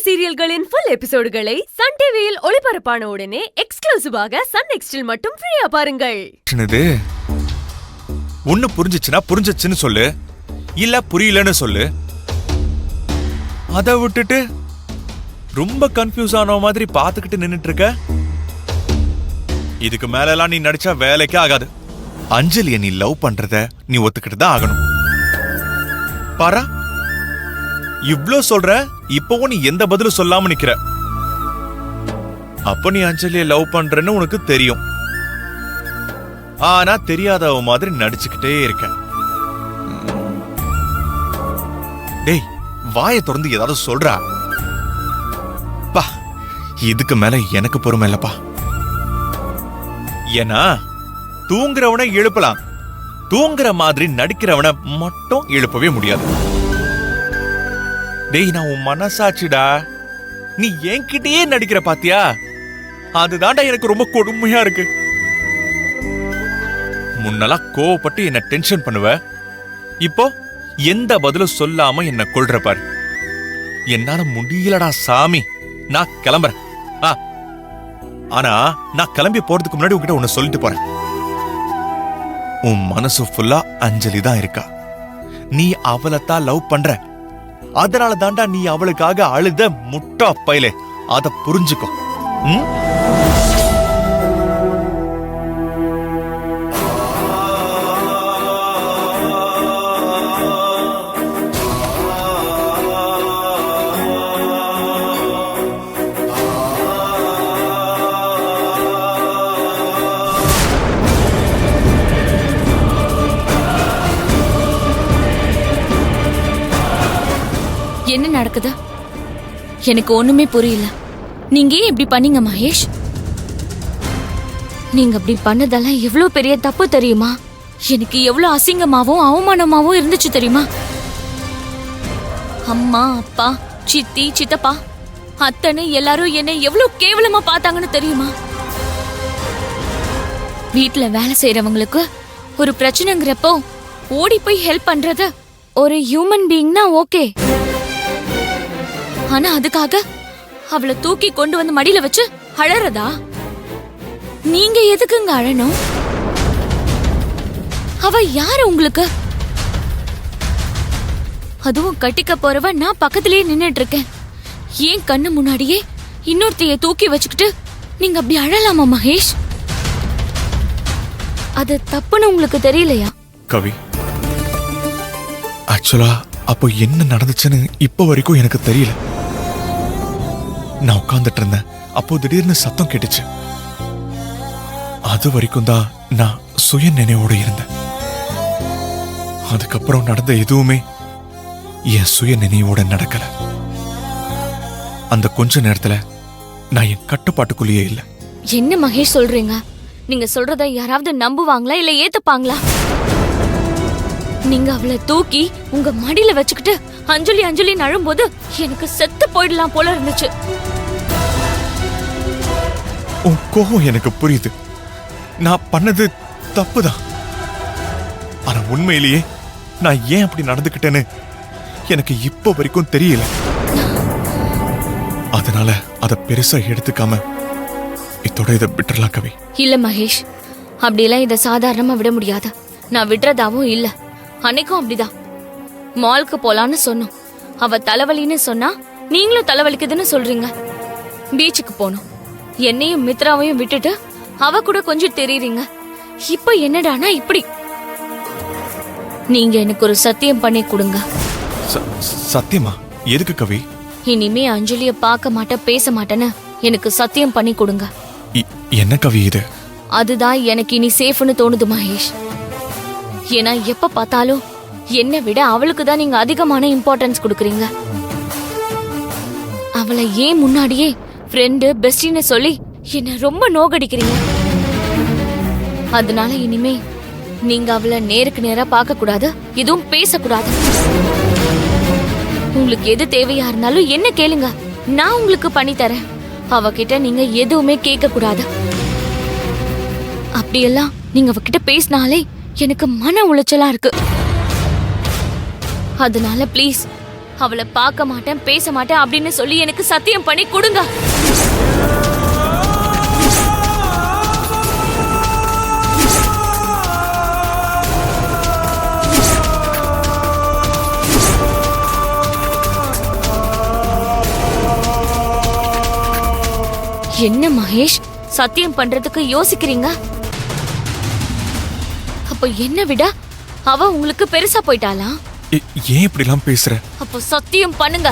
சீரியல்களின் full எபிசோடுகளை Sun டிவியில் ஒளிபரப்பான உடனே எக்ஸ்க்ளூசிவாக சன் நெக்ஸ்டில் மட்டும் ஃப்ரீயா பாருங்கள். ஒண்ணு புரிஞ்சிச்சுன்னா புரிஞ்சிச்சுன்னு சொல்லு, இல்ல புரியலன்னு சொல்லு. அத விட்டுட்டு ரொம்ப கன்ஃபியூஸ் ஆன மாதிரி பாத்துக்கிட்டு நின்னுட்டு இருக்க. இதுக்கு மேல எல்லாம் நீ நடிச்சா வேலைக்கே ஆகாது. அஞ்சலிய நீ லவ் பண்றத நீ ஒத்துக்கிட்டு தான் ஆகணும். பாரா, இவ்ளோ சொல்ற, இப்பவும் நீ எந்த பதிலும் சொல்லாம நிக்கிற. அப்ப நீ அஞ்சலிய லவ் பண்றன்னு உனக்கு தெரியும். ஆனா தெரியாதவ மாதிரி நடிச்சுக்கிட்டே இருக்க. டேய், வாயை திறந்து ஏதாவது சொல்றா. பா, இதுக்கு மேல எனக்கு பொறுமை இல்லப்பா. ஏன்னா தூங்குறவனை எழுப்பலாம், தூங்குற மாதிரி நடிக்கிறவனை மட்டும் எழுப்பவே முடியாது. டேய், நான் உன் மனசாட்சிடா. நீ என்கிட்டயே நடிக்கிற பாத்தியா? அதுதான்டா எனக்கு ரொம்ப கொடுமையா இருக்கு. முன்னெல்லாம் கோவப்பட்டு என்ன டென்ஷன் பண்ணுவ, இப்போ எந்த பதிலும் சொல்லாம என்ன கொல்ற பாரு. என்னால முடியலடா சாமி, நான் கிளம்புறேன். ஆனா நான் கிளம்பி போறதுக்கு முன்னாடி உன்கிட்ட ஒன்னு சொல்லிட்டு போறேன். உன் மனசு ஃபுல்லா அஞ்சலி தான் இருக்கா. நீ அவளைத்தான் லவ் பண்ற. அதனால தாண்டா நீ அவளுக்காக அழுத முட்டா பையலே. அத புரிஞ்சுக்கோ. என்ன நடக்குது? எனக்கு ஒண்ணுமே புரியல. நீங்க ஏன் இப்படி பண்ணீங்க மகேஷ்? நீங்க அப்படி பண்ணதெல்லாம் எவ்வளவு பெரிய தப்பு தெரியுமா? எனக்கு எவ்வளவு அசிங்கமாவும் அவமானமாவும் இருந்துச்சு தெரியுமா? அம்மா, அப்பா, சித்தி, சித்தப்பா, அத்தனை எல்லாரும் என்ன எவ்வளவு கேவலமா பார்த்தாங்கன்னு தெரியுமா? வீட்டுல வேலை செய்யறவங்களுக்கு ஒரு பிரச்சனைங்கிறப்போ ஓடி போய் ஹெல்ப் பண்றது ஒரு ஹியூமன் பீயிங்னா ஓகே. ஆனா அதுக்காக அவளை தூக்கி கொண்டு வந்து மடியில வச்சு அழறதா? நீங்க எதுக்குங்க அழணும்? அவ யாரு உங்களுக்கு? அதுவும் கட்டிக்க போறவ நான் பக்கத்திலேயே நின்னுட்டு இருக்கேன். ஏன் கண்ணு முன்னாடியே இன்னொருத்தைய தூக்கி வச்சுக்கிட்டு நீங்க அப்படி அழலாமா மகேஷ்? அது தப்புன்னு உங்களுக்கு தெரியலையா? கவி, ஆக்சுவலா அப்போ என்ன நடந்துச்சுன்னு இப்ப வரைக்கும் எனக்கு தெரியல. நான் உட்கார்ந்துட்டு இருந்தேன். அப்போ திடீர்னு சத்தம் கேட்டுச்சு. அது வரைக்கும் தான் நான் சுய நினைவோட இருந்தேன். அதுக்கப்புறம் நடந்த எதுவுமே என் சுய நினைவோட நடக்கல. அந்த கொஞ்ச நேரத்துல நான் என் கட்டுப்பாட்டுக்குள்ளேயே இல்ல. என்ன மகேஷ் சொல்றீங்க? நீங்க சொல்றத யாராவது நம்புவாங்களா இல்ல ஏத்துப்பாங்களா? நீங்க அவளை தூக்கி உங்க மடியில வச்சுக்கிட்டு அஞ்சலி அஞ்சலி அழும்போது எனக்கு செத்து போயிடலாம் போல இருந்துச்சு. உன் கோபம் எனக்கு புரியுது. நான் பண்ணது தப்புதான். ஆனா உண்மையிலேயே நான் ஏன் அப்படி நடந்துக்கிட்டேன்னு எனக்கு இப்ப வரைக்கும் தெரியல. அதனால அத பெருசா எடுத்துக்காம இதோட இதை விட்டுறலாம் கவி. இல்ல மகேஷ், அப்படியெல்லாம் இதை சாதாரணமா விட முடியாது. நான் விடுறதாவும் இல்ல. அன்னைக்கும் அப்படிதான். மால்க்கு போலான்னு சொன்னோம். அவ தலைவலின்னு சொன்னா நீங்களும் தலைவலிக்குதுன்னு சொல்றீங்க. பீச்சுக்கு போனோம். என்னையும் மித்ராவையும் விட்டுட்டு அவ கூட கொஞ்சம் தெரியுறீங்க. இப்ப என்னடானா இப்படி. நீங்க எனக்கு ஒரு சத்தியம் பண்ணி கொடுங்க. சத்தியமா? எதுக்கு கவி? இனிமே அஞ்சலிய பார்க்க மாட்டேன், பேச மாட்டேன்னு எனக்கு சத்தியம் பண்ணி கொடுங்க. என்ன கவி இது? அதுதான் எனக்கு இனி சேஃப்னு தோணுது மகேஷ். ஏன்னா எப்ப பார்த்தாலும் என்னை விட அவளுக்கு தான் நீங்க அதிகமான இம்பார்ட்டன்ஸ் கொடுக்கறீங்க. அவளை ஏன் முன்னாடியே ஃப்ரெண்டு பெஸ்டின்னு சொல்லி என்ன ரொம்ப நோகடிக்கிறீங்க. அதனால இனிமே நீங்க அவளை நேருக்கு நேரா பார்க்க கூடாது, எதுவும் பேசக்கூடாது. உங்களுக்கு எது தேவையா இருந்தாலும் என்ன கேளுங்க, நான் உங்களுக்கு பண்ணி தரேன். அவகிட்ட நீங்க எதுவுமே கேட்க கூடாது. அப்படியெல்லாம் நீங்க அவகிட்ட பேசினாலே எனக்கு மன உளைச்சலா இருக்கு. அதனால ப்ளீஸ் அவளை பார்க்க மாட்டேன் பேச மாட்டேன் அப்படின்னு சொல்லி எனக்கு சத்தியம் பண்ணி கொடுங்க. என்ன மகேஷ், சத்தியம் பண்றதுக்கு யோசிக்கிறீங்க? அப்ப என்ன விட அவ உங்களுக்கு பெருசா போயிட்டாளா? ஏன் இப்படி எல்லாம் பேசுற? அப்போ சத்தியம் பண்ணுங்க.